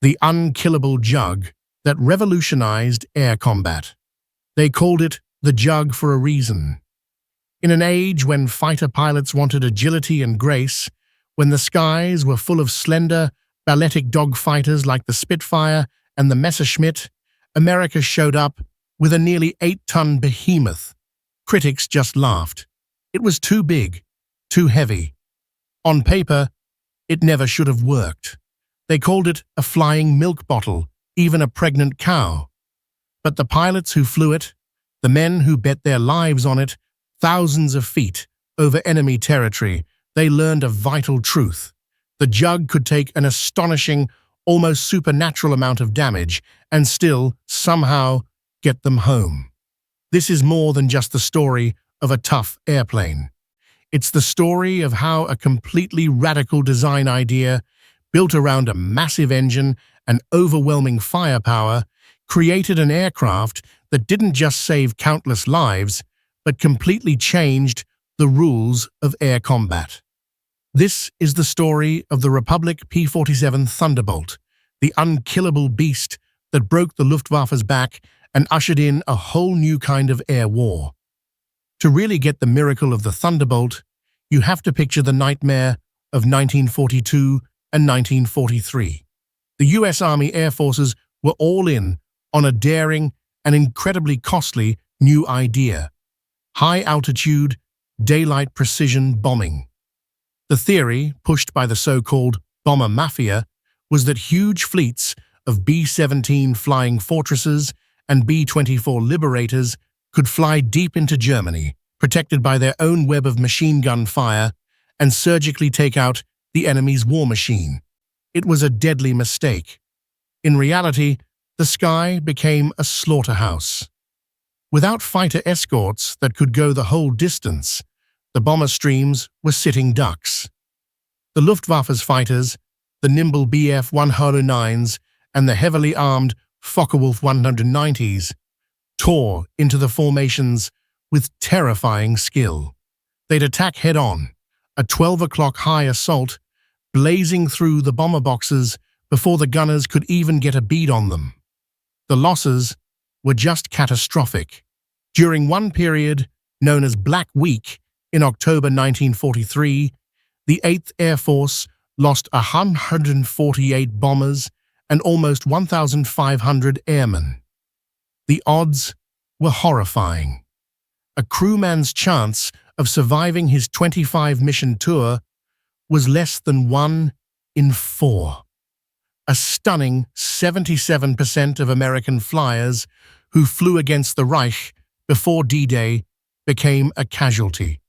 the unkillable Jug that revolutionized air combat. They called it the Jug for a reason. In an age when fighter pilots wanted agility and grace, when the skies were full of slender, balletic dogfighters like the Spitfire and the Messerschmitt, America showed up with a nearly 8-ton behemoth. Critics just laughed. It was too big, too heavy. On paper, it never should have worked. They called it a flying milk bottle, even a pregnant cow. But the pilots who flew it, the men who bet their lives on it, thousands of feet over enemy territory, they learned a vital truth. The Jug could take an astonishing, almost supernatural amount of damage and still, somehow, get them home. This is more than just the story of a tough airplane. It's the story of how a completely radical design idea, built around a massive engine and overwhelming firepower, created an aircraft that didn't just save countless lives, but completely changed the rules of air combat. This is the story of the Republic P-47 Thunderbolt, the unkillable beast that broke the Luftwaffe's back and ushered in a whole new kind of air war. To really get the miracle of the Thunderbolt, you have to picture the nightmare of 1942 and 1943. The US Army Air Forces were all in on a daring and incredibly costly new idea: high-altitude, daylight precision bombing. The theory, pushed by the so-called bomber mafia, was that huge fleets of B-17 Flying Fortresses and B-24 Liberators could fly deep into Germany, protected by their own web of machine gun fire, and surgically take out the enemy's war machine. It was a deadly mistake. In reality, the sky became a slaughterhouse. Without fighter escorts that could go the whole distance, the bomber streams were sitting ducks. The Luftwaffe's fighters, the nimble Bf-109s and the heavily armed Focke-Wulf 190s, tore into the formations with terrifying skill. They'd attack head-on, a 12 o'clock high assault, blazing through the bomber boxes before the gunners could even get a bead on them. The losses were just catastrophic. During one period, known as Black Week, in October 1943, the 8th Air Force lost 148 bombers and almost 1,500 airmen. The odds were horrifying. A crewman's chance of surviving his 25-mission tour was less than 1 in 4. A stunning 77% of American flyers who flew against the Reich before D-Day became a casualty.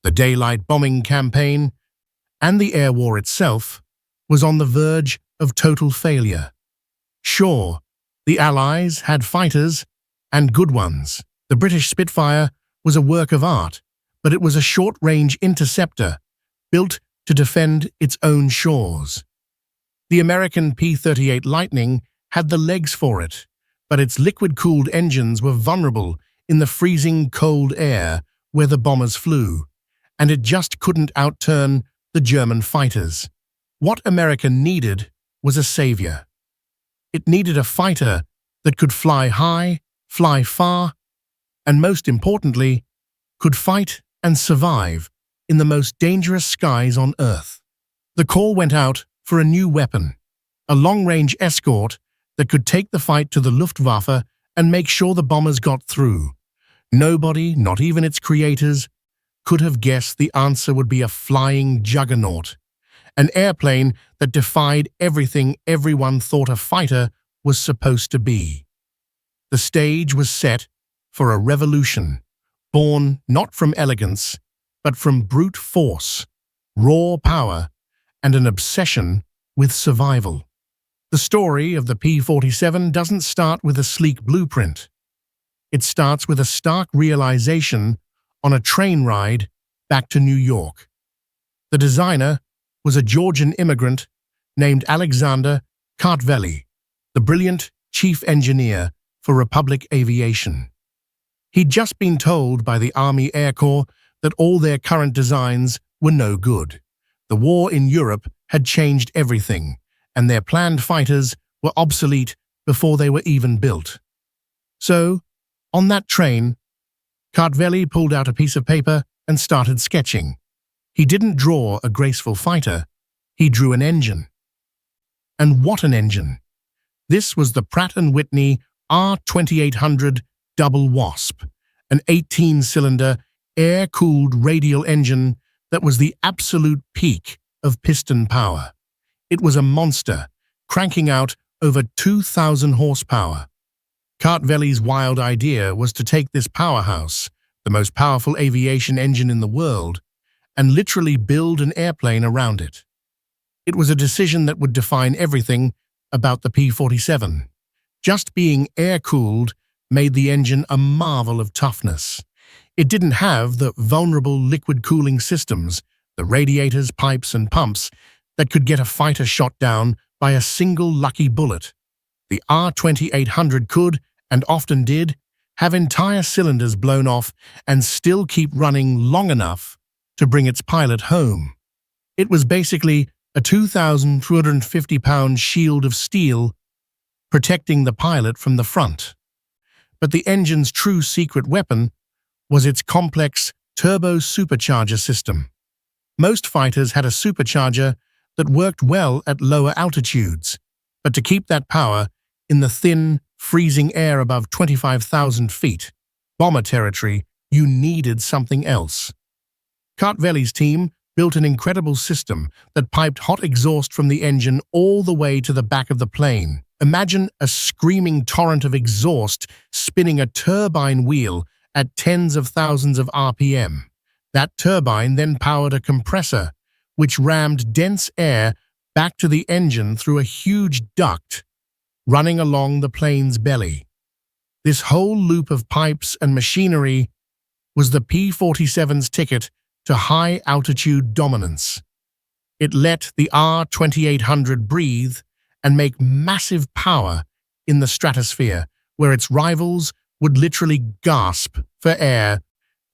The daylight bombing campaign and the air war itself was on the verge of total failure. Sure, the Allies had fighters, and good ones. The British Spitfire was a work of art, but it was a short-range interceptor built to defend its own shores. The American P-38 Lightning had the legs for it, but its liquid-cooled engines were vulnerable in the freezing cold air where the bombers flew, and it just couldn't outturn the German fighters. What America needed was a savior. It needed a fighter that could fly high, fly far, and most importantly, could fight and survive in the most dangerous skies on Earth. The call went out for a new weapon, a long-range escort that could take the fight to the Luftwaffe and make sure the bombers got through. Nobody, not even its creators, could have guessed the answer would be a flying juggernaut, an airplane that defied everything everyone thought a fighter was supposed to be. The stage was set for a revolution, born not from elegance, but from brute force, raw power, and an obsession with survival. The story of the P-47 doesn't start with a sleek blueprint. It starts with a stark realization on a train ride back to New York. The designer was a Georgian immigrant named Alexander Kartveli, the brilliant chief engineer for Republic Aviation. He'd just been told by the Army Air Corps that all their current designs were no good. The war in Europe had changed everything, and their planned fighters were obsolete before they were even built. So, on that train, Kartveli pulled out a piece of paper and started sketching. He didn't draw a graceful fighter, he drew an engine. And what an engine! This was the Pratt & Whitney R2800 Double Wasp, an 18-cylinder, air-cooled radial engine that was the absolute peak of piston power. It was a monster, cranking out over 2,000 horsepower. Kartveli's wild idea was to take this powerhouse, the most powerful aviation engine in the world, and literally build an airplane around it. It was a decision that would define everything about the P-47. Just being air-cooled made the engine a marvel of toughness. It didn't have the vulnerable liquid cooling systems, the radiators, pipes, and pumps that could get a fighter shot down by a single lucky bullet. The R2800 could, and often did, have entire cylinders blown off and still keep running long enough to bring its pilot home. It was basically a 2,250-pound shield of steel protecting the pilot from the front. But the engine's true secret weapon was its complex turbo supercharger system. Most fighters had a supercharger that worked well at lower altitudes, but to keep that power in the thin, freezing air above 25,000 feet, bomber territory, you needed something else. Kartveli's team built an incredible system that piped hot exhaust from the engine all the way to the back of the plane. Imagine a screaming torrent of exhaust spinning a turbine wheel at tens of thousands of RPM. That turbine then powered a compressor, which rammed dense air back to the engine through a huge duct running along the plane's belly. This whole loop of pipes and machinery was the P-47's ticket to high-altitude dominance. It let the R2800 breathe and make massive power in the stratosphere, where its rivals would literally gasp for air.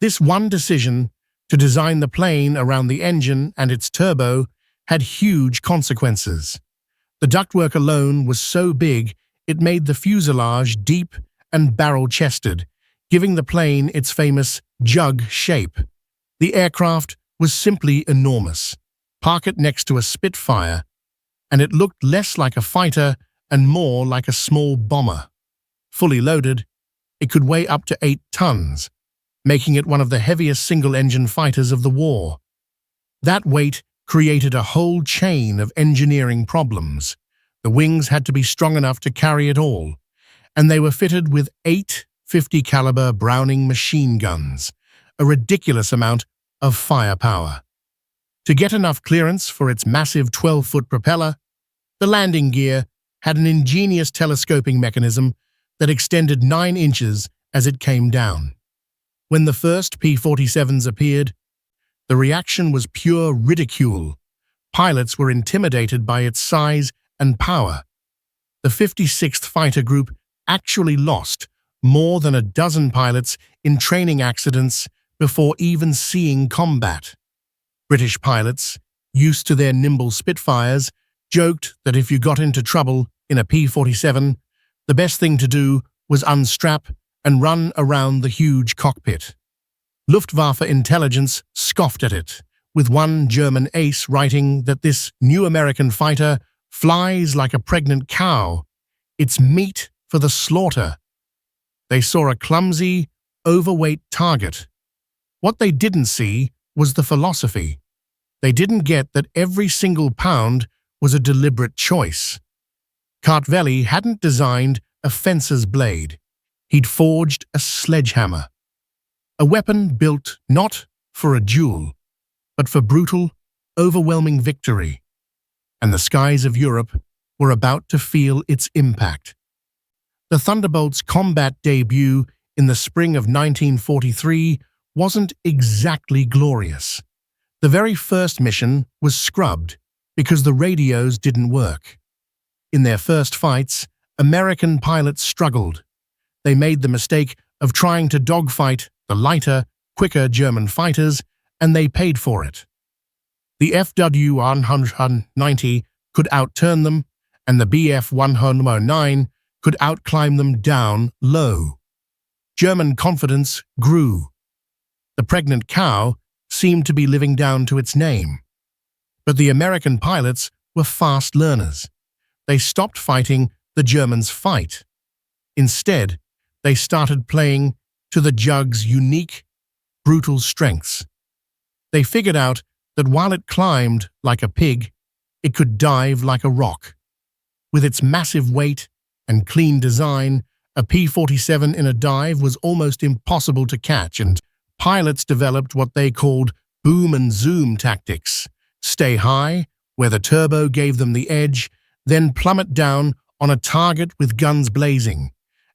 This one decision to design the plane around the engine and its turbo had huge consequences. The ductwork alone was so big it made the fuselage deep and barrel-chested, giving the plane its famous jug shape. The aircraft was simply enormous. Park it next to a Spitfire, and it looked less like a fighter and more like a small bomber. Fully loaded, it could weigh up to 8 tons, making it one of the heaviest single-engine fighters of the war. That weight created a whole chain of engineering problems. The wings had to be strong enough to carry it all, and they were fitted with 8 .50-caliber Browning machine guns, a ridiculous amount of firepower. To get enough clearance for its massive 12-foot propeller, the landing gear had an ingenious telescoping mechanism that extended 9 inches as it came down. When the first P-47s appeared, the reaction was pure ridicule. Pilots were intimidated by its size and power. The 56th Fighter Group actually lost more than a dozen pilots in training accidents before even seeing combat. British pilots, used to their nimble Spitfires, joked that if you got into trouble in a P-47, the best thing to do was unstrap and run around the huge cockpit. Luftwaffe intelligence scoffed at it, with one German ace writing that this new American fighter flies like a pregnant cow. It's meat for the slaughter. They saw a clumsy, overweight target. What they didn't see was the philosophy. They didn't get that every single pound was a deliberate choice. Kartveli hadn't designed a fencer's blade. He'd forged a sledgehammer. A weapon built not for a duel, but for brutal, overwhelming victory. And the skies of Europe were about to feel its impact. The Thunderbolt's combat debut in the spring of 1943 wasn't exactly glorious. The very first mission was scrubbed because the radios didn't work. In their first fights, American pilots struggled. They made the mistake of trying to dogfight the lighter, quicker German fighters, and they paid for it. The FW-190 could outturn them, and the Bf-109 could outclimb them down low. German confidence grew. The pregnant cow seemed to be living down to its name. But the American pilots were fast learners. They stopped fighting the Germans' fight. Instead, they started playing to the Jug's unique, brutal strengths. They figured out that while it climbed like a pig, it could dive like a rock. With its massive weight and clean design, a P-47 in a dive was almost impossible to catch, and pilots developed what they called boom and zoom tactics. Stay high, where the turbo gave them the edge, then plummet down on a target with guns blazing,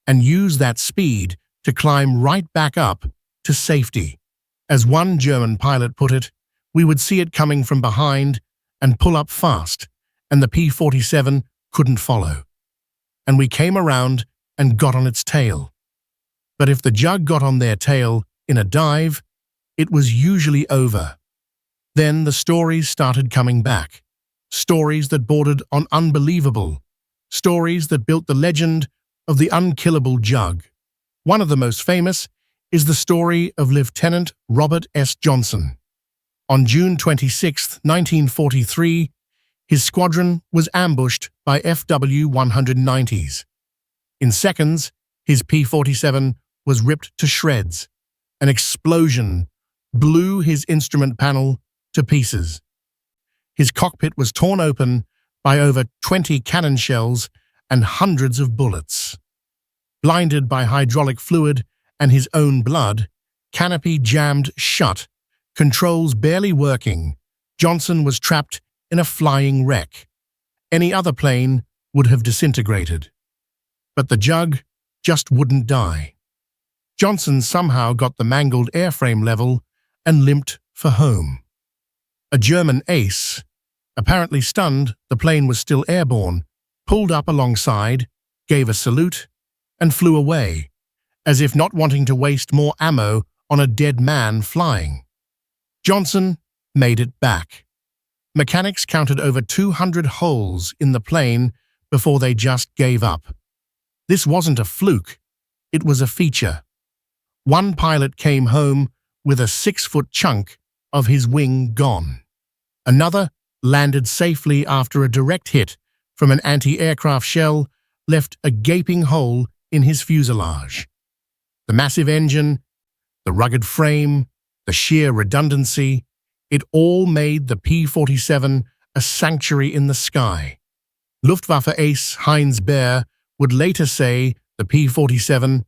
and use that speed to climb right back up to safety. As one German pilot put it, we would see it coming from behind and pull up fast, and the P-47 couldn't follow. And we came around and got on its tail. But if the Jug got on their tail in a dive, it was usually over. Then the stories started coming back. Stories that bordered on unbelievable. Stories that built the legend of the unkillable Jug. One of the most famous is the story of Lieutenant Robert S. Johnson. On June 26, 1943, his squadron was ambushed by FW-190s. In seconds, his P-47 was ripped to shreds. An explosion blew his instrument panel to pieces. His cockpit was torn open by over 20 cannon shells and hundreds of bullets. Blinded by hydraulic fluid and his own blood, canopy jammed shut, controls barely working, Johnson was trapped in a flying wreck. Any other plane would have disintegrated. But the Jug just wouldn't die. Johnson somehow got the mangled airframe level and limped for home. A German ace, apparently stunned the plane was still airborne, pulled up alongside, gave a salute, and flew away, as if not wanting to waste more ammo on a dead man flying. Johnson made it back. Mechanics counted over 200 holes in the plane before they just gave up. This wasn't a fluke, it was a feature. One pilot came home with a 6-foot chunk of his wing gone. Another landed safely after a direct hit from an anti-aircraft shell left a gaping hole in his fuselage. The massive engine, the rugged frame, the sheer redundancy, it all made the P-47 a sanctuary in the sky. Luftwaffe ace Heinz Baer would later say the P-47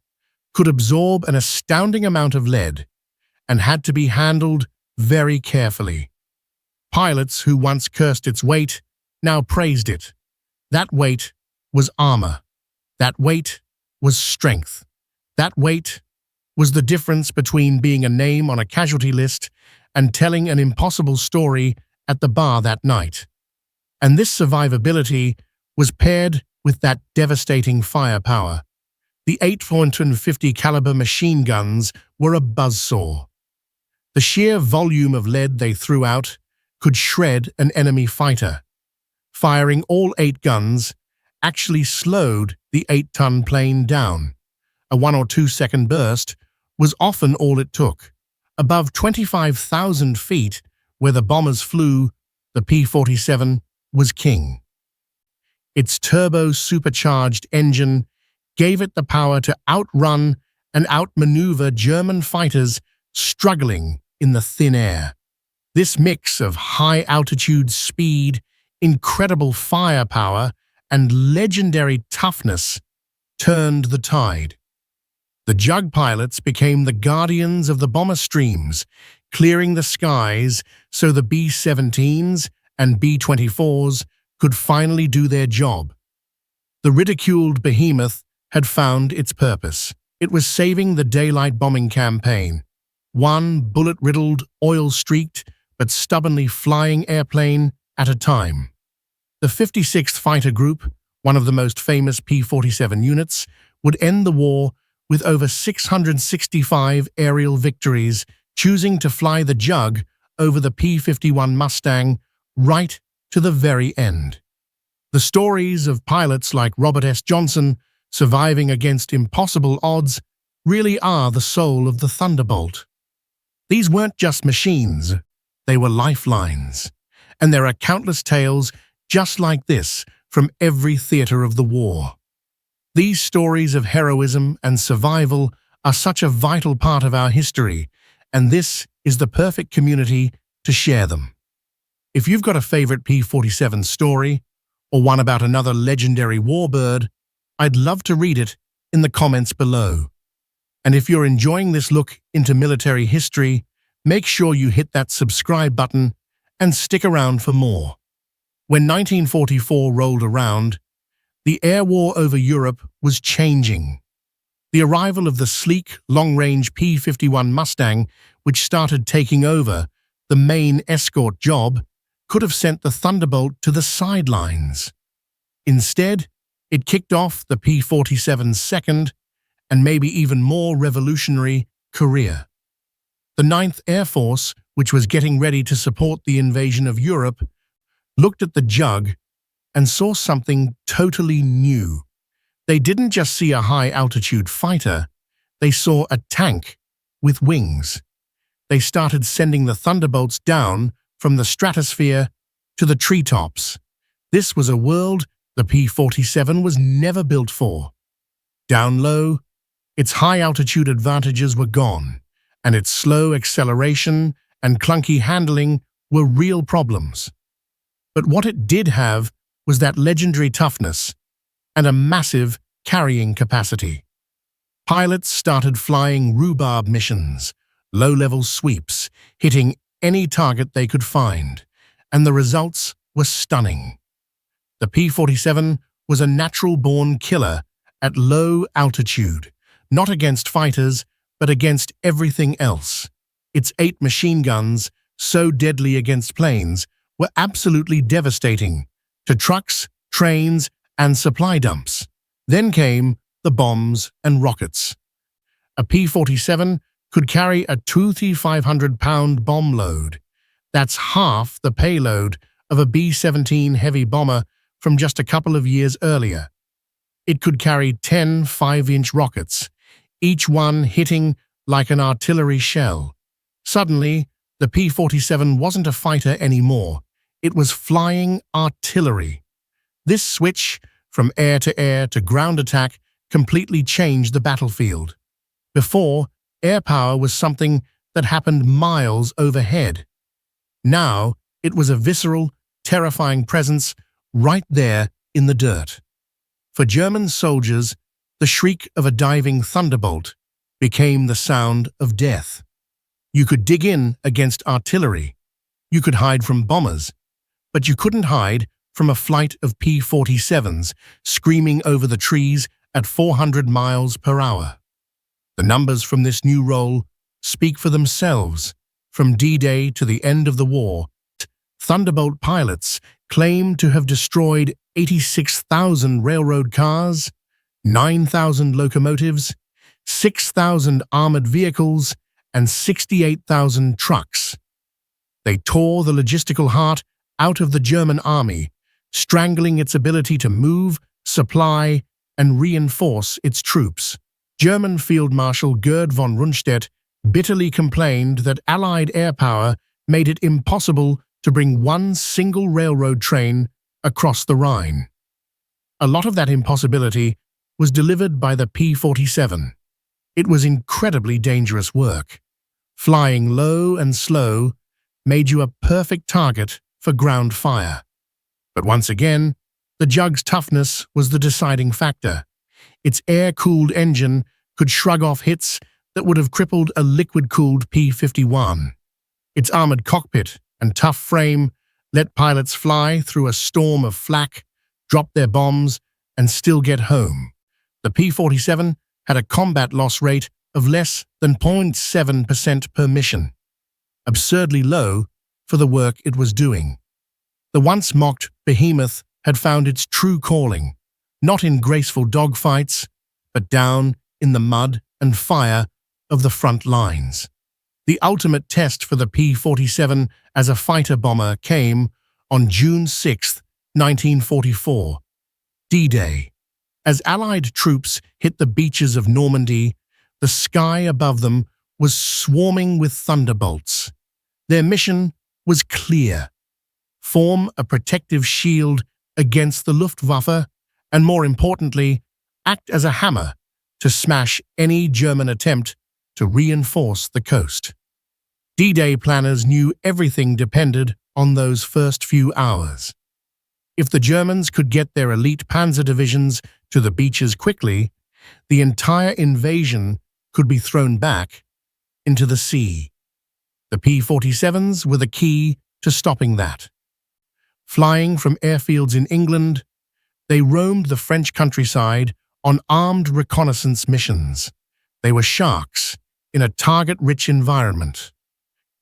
could absorb an astounding amount of lead and had to be handled very carefully. Pilots who once cursed its weight now praised it. That weight was armor. That weight was strength. That weight was the difference between being a name on a casualty list and telling an impossible story at the bar that night. And this survivability was paired with that devastating firepower. The 8.50 caliber machine guns were a buzzsaw. The sheer volume of lead they threw out could shred an enemy fighter. Firing all 8 guns actually slowed the 8-ton plane down. A 1 or 2 second burst was often all it took. Above 25,000 feet, where the bombers flew, the P-47 was king. Its turbo-supercharged engine gave it the power to outrun and outmaneuver German fighters struggling in the thin air. This mix of high-altitude speed, incredible firepower, and legendary toughness turned the tide. The Jug pilots became the guardians of the bomber streams, clearing the skies so the B-17s and B-24s could finally do their job. The ridiculed behemoth had found its purpose. It was saving the daylight bombing campaign. One bullet-riddled, oil-streaked, but stubbornly flying airplane at a time. The 56th Fighter Group, one of the most famous P-47 units, would end the war with over 665 aerial victories, choosing to fly the Jug over the P-51 Mustang right to the very end. The stories of pilots like Robert S. Johnson surviving against impossible odds really are the soul of the Thunderbolt. These weren't just machines, they were lifelines. And there are countless tales just like this from every theater of the war. These stories of heroism and survival are such a vital part of our history, and this is the perfect community to share them. If you've got a favorite P-47 story, or one about another legendary warbird, I'd love to read it in the comments below. And if you're enjoying this look into military history, make sure you hit that subscribe button and stick around for more. When 1944 rolled around, the air war over Europe was changing. The arrival of the sleek, long-range P-51 Mustang, which started taking over the main escort job, could have sent the Thunderbolt to the sidelines. Instead, it kicked off the P-47's second, and maybe even more revolutionary, career. The 9th Air Force, which was getting ready to support the invasion of Europe, looked at the Jug and saw something totally new. They didn't just see a high-altitude fighter, they saw a tank with wings. They started sending the Thunderbolts down from the stratosphere to the treetops. This was a world the P-47 was never built for. Down low, its high-altitude advantages were gone, and its slow acceleration and clunky handling were real problems. But what it did have was that legendary toughness and a massive carrying capacity. Pilots started flying rhubarb missions, low-level sweeps, hitting any target they could find, and the results were stunning. The P-47 was a natural-born killer at low altitude, not against fighters, but against everything else. Its 8 machine guns, so deadly against planes, were absolutely devastating to trucks, trains, and supply dumps. Then came the bombs and rockets. A P-47 could carry a 2,500-pound bomb load. That's half the payload of a B-17 heavy bomber from just a couple of years earlier. It could carry 10 5-inch rockets, each one hitting like an artillery shell. Suddenly, the P-47 wasn't a fighter anymore. It was flying artillery. This switch from air to ground attack completely changed the battlefield. Before, air power was something that happened miles overhead. Now, it was a visceral, terrifying presence right there in the dirt. For German soldiers, the shriek of a diving Thunderbolt became the sound of death. You could dig in against artillery. You could hide from bombers. But you couldn't hide from a flight of P-47s screaming over the trees at 400 miles per hour. The numbers from this new role speak for themselves. From D-Day to the end of the war, Thunderbolt pilots claim to have destroyed 86,000 railroad cars, 9,000 locomotives, 6,000 armored vehicles, and 68,000 trucks. They tore the logistical heart out of the German army, strangling its ability to move, supply, and reinforce its troops. German Field Marshal Gerd von Rundstedt bitterly complained that Allied air power made it impossible to bring one single railroad train across the Rhine. A lot of that impossibility was delivered by the P-47. It was incredibly dangerous work. Flying low and slow made you a perfect target for ground fire. But once again, the Jug's toughness was the deciding factor. Its air-cooled engine could shrug off hits that would have crippled a liquid-cooled P-51. Its armored cockpit and tough frame let pilots fly through a storm of flak, drop their bombs, and still get home. The P-47 had a combat loss rate of less than 0.7% per mission, absurdly low for the work it was doing. The once-mocked behemoth had found its true calling, not in graceful dogfights, but down in the mud and fire of the front lines. The ultimate test for the P-47 as a fighter bomber came on June 6, 1944. D-Day. As Allied troops hit the beaches of Normandy, the sky above them was swarming with Thunderbolts. Their mission was clear: form a protective shield against the Luftwaffe, and more importantly, act as a hammer to smash any German attempt to reinforce the coast. D-Day planners knew everything depended on those first few hours. If the Germans could get their elite panzer divisions to the beaches quickly, the entire invasion could be thrown back into the sea. The P-47s were the key to stopping that. Flying from airfields in England, they roamed the French countryside on armed reconnaissance missions. They were sharks in a target-rich environment.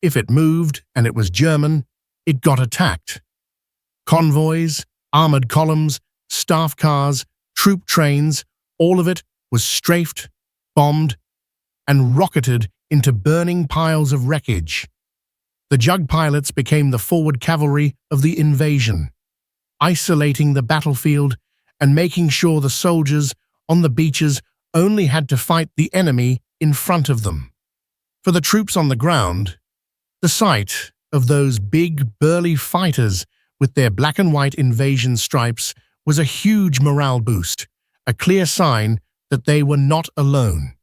If it moved and it was German, it got attacked. Convoys, armored columns, staff cars, troop trains, all of it was strafed, bombed, and rocketed into burning piles of wreckage. The Jug pilots became the forward cavalry of the invasion, isolating the battlefield and making sure the soldiers on the beaches only had to fight the enemy in front of them. For the troops on the ground, the sight of those big, burly fighters with their black and white invasion stripes was a huge morale boost, a clear sign that they were not alone.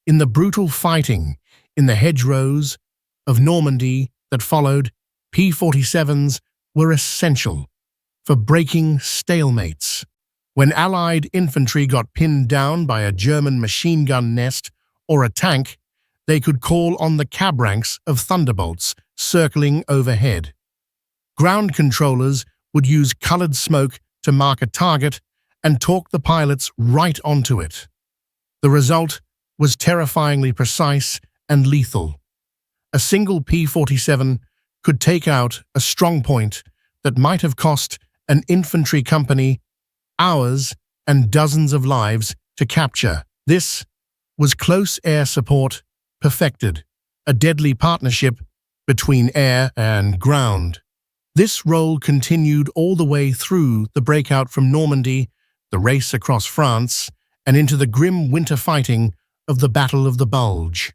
In the brutal fighting in the hedgerows of Normandy that followed, P-47s were essential for breaking stalemates. When Allied infantry got pinned down by a German machine gun nest or a tank, they could call on the cab ranks of Thunderbolts circling overhead. Ground controllers would use colored smoke to mark a target and talk the pilots right onto it. The result was terrifyingly precise and lethal. A single P-47 could take out a strong point that might have cost an infantry company hours and dozens of lives to capture. This was close air support perfected, a deadly partnership between air and ground. This role continued all the way through the breakout from Normandy, the race across France, and into the grim winter fighting of the Battle of the Bulge.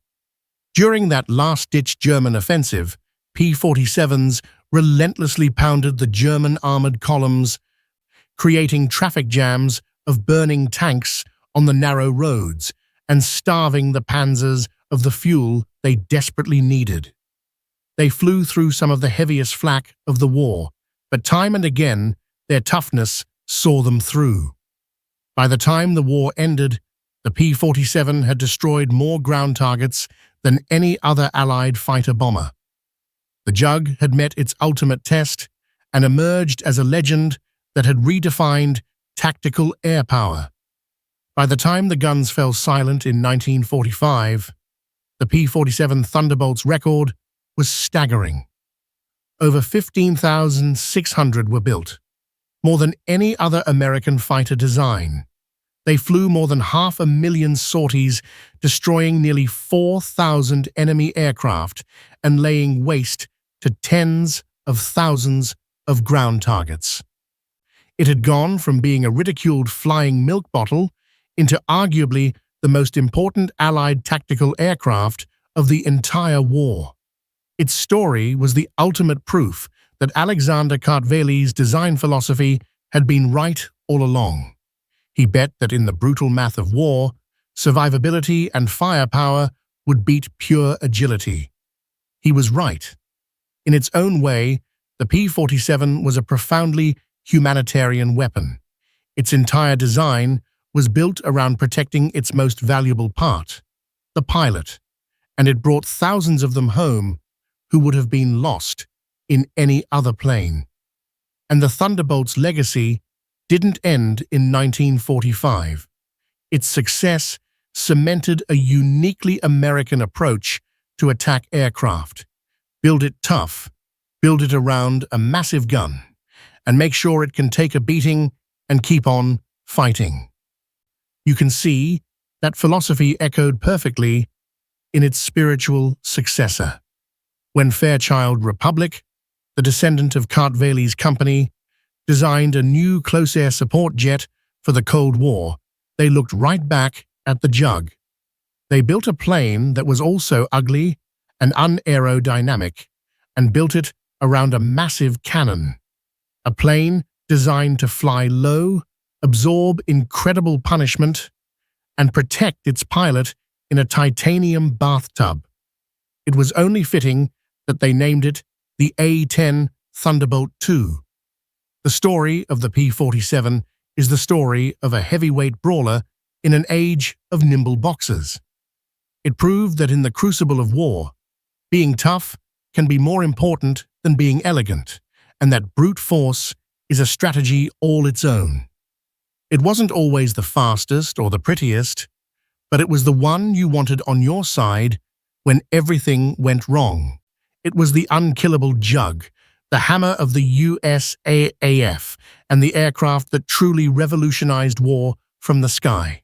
During that last-ditch German offensive, P-47s relentlessly pounded the German armored columns, creating traffic jams of burning tanks on the narrow roads and starving the panzers of the fuel they desperately needed. They flew through some of the heaviest flak of the war, but time and again their toughness saw them through. By the time the war ended, the P-47 had destroyed more ground targets than any other Allied fighter-bomber. The Jug had met its ultimate test and emerged as a legend that had redefined tactical air power. By the time the guns fell silent in 1945, the P-47 Thunderbolt's record was staggering. Over 15,600 were built, more than any other American fighter design. They flew more than 500,000 sorties, destroying nearly 4,000 enemy aircraft and laying waste to tens of thousands of ground targets. It had gone from being a ridiculed flying milk bottle into arguably the most important Allied tactical aircraft of the entire war. Its story was the ultimate proof that Alexander Kartvel's design philosophy had been right all along. He bet that in the brutal math of war, survivability and firepower would beat pure agility. He was right. In its own way, the P-47 was a profoundly humanitarian weapon. Its entire design was built around protecting its most valuable part, the pilot, and it brought thousands of them home who would have been lost in any other plane. And the Thunderbolt's legacy didn't end in 1945. Its success cemented a uniquely American approach to attack aircraft. Build it tough, build it around a massive gun, and make sure it can take a beating and keep on fighting. You can see that philosophy echoed perfectly in its spiritual successor. When Fairchild Republic, the descendant of Kartvel's company, designed a new close air support jet for the Cold War, they looked right back at the Jug. They built a plane that was also ugly and unaerodynamic, and built it around a massive cannon. A plane designed to fly low, absorb incredible punishment, and protect its pilot in a titanium bathtub. It was only fitting that they named it the A-10 Thunderbolt II. The story of the P-47 is the story of a heavyweight brawler in an age of nimble boxers. It proved that in the crucible of war, being tough can be more important than being elegant, and that brute force is a strategy all its own. It wasn't always the fastest or the prettiest, but it was the one you wanted on your side when everything went wrong. It was the unkillable Jug, the hammer of the USAAF, and the aircraft that truly revolutionized war from the sky.